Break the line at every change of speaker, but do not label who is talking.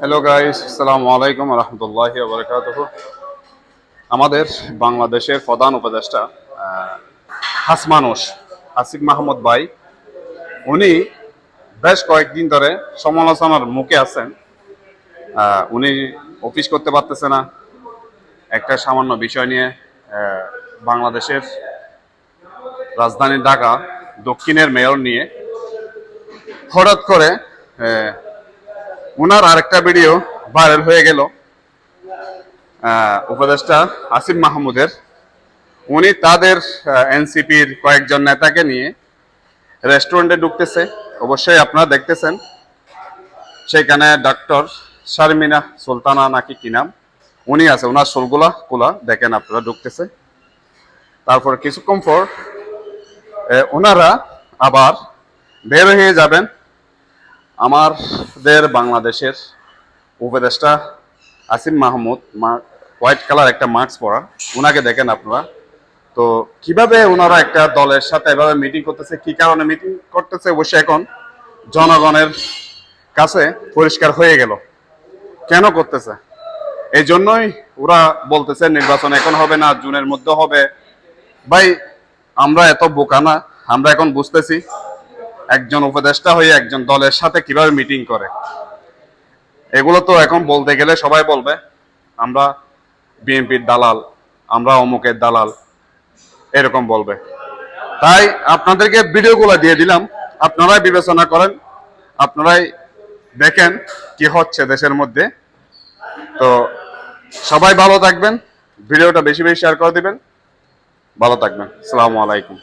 Hello guys, আসসালামু আলাইকুম রহমতুল্লাহি ওয়া বারাকাতুহু। আমাদের বাংলাদেশের প্রধান উপদেষ্টা আসিফ মাহমুদ ভাই, উনি বেশ কয়েকদিন ধরে সমালোচনার মুখে আছেন। উনি অফিস করতে পারতেছে না একটা সামান্য বিষয় নিয়ে। বাংলাদেশের রাজধানী ঢাকা দক্ষিণের মেয়র নিয়ে হঠাৎ করে ওনার আরেকটা ভিডিও ভাইরাল হয়ে গেল। উপদেষ্টা আসিফ মাহমুদের, উনি তাদের এনসিপির কয়েকজন নেতাকে নিয়ে রেস্টুরেন্টে ঢুকতেছে। অবশ্যই আপনারা দেখতেছেন, সেখানে ডক্টর শারমিনা সুলতানা নাকি কি নাম, উনি আছে, ওনার চুলগুলা খোলা দেখেন আপনারা, ঢুকতেছে। তারপর কিছুক্ষণ পর ওনারা আবার বের হয়ে যাবেন। আমাদের বাংলাদেশের উপদেষ্টা আসিফ মাহমুদ হোয়াইট কালার একটা মাস্ক পরা, ওনাকে দেখেন আপনারা। তো কিভাবে ওনারা একটা দলের সাথে এভাবে মিটিং করতেছে, কি কারণে মিটিং করতেছে, অবশ্যই এখন জনগণের কাছে পরিষ্কার হয়ে গেল কেন করতেছে। এই জন্যই ওরা বলতেছে নির্বাচন এখন হবে না, জুনের মধ্যে হবে। ভাই, আমরা এত বোকা না, আমরা এখন বুঝতেছি একজন উপদেষ্টা হয়ে একজন দলের সাথে কিভাবে মিটিং করে। এগুলো তো এখন বলতে গেলে সবাই বলবে আমরা বিএনপির দালাল, আমরা অমুকের দালাল, এরকম বলবে। তাই আপনাদেরকে ভিডিওগুলো দিয়ে দিলাম, আপনারাই বিবেচনা করেন, আপনারাই দেখেন কি হচ্ছে দেশের মধ্যে। তো সবাই ভালো থাকবেন, ভিডিওটা বেশি বেশি শেয়ার করে দিবেন। ভালো থাকবেন, আসসালামু আলাইকুম।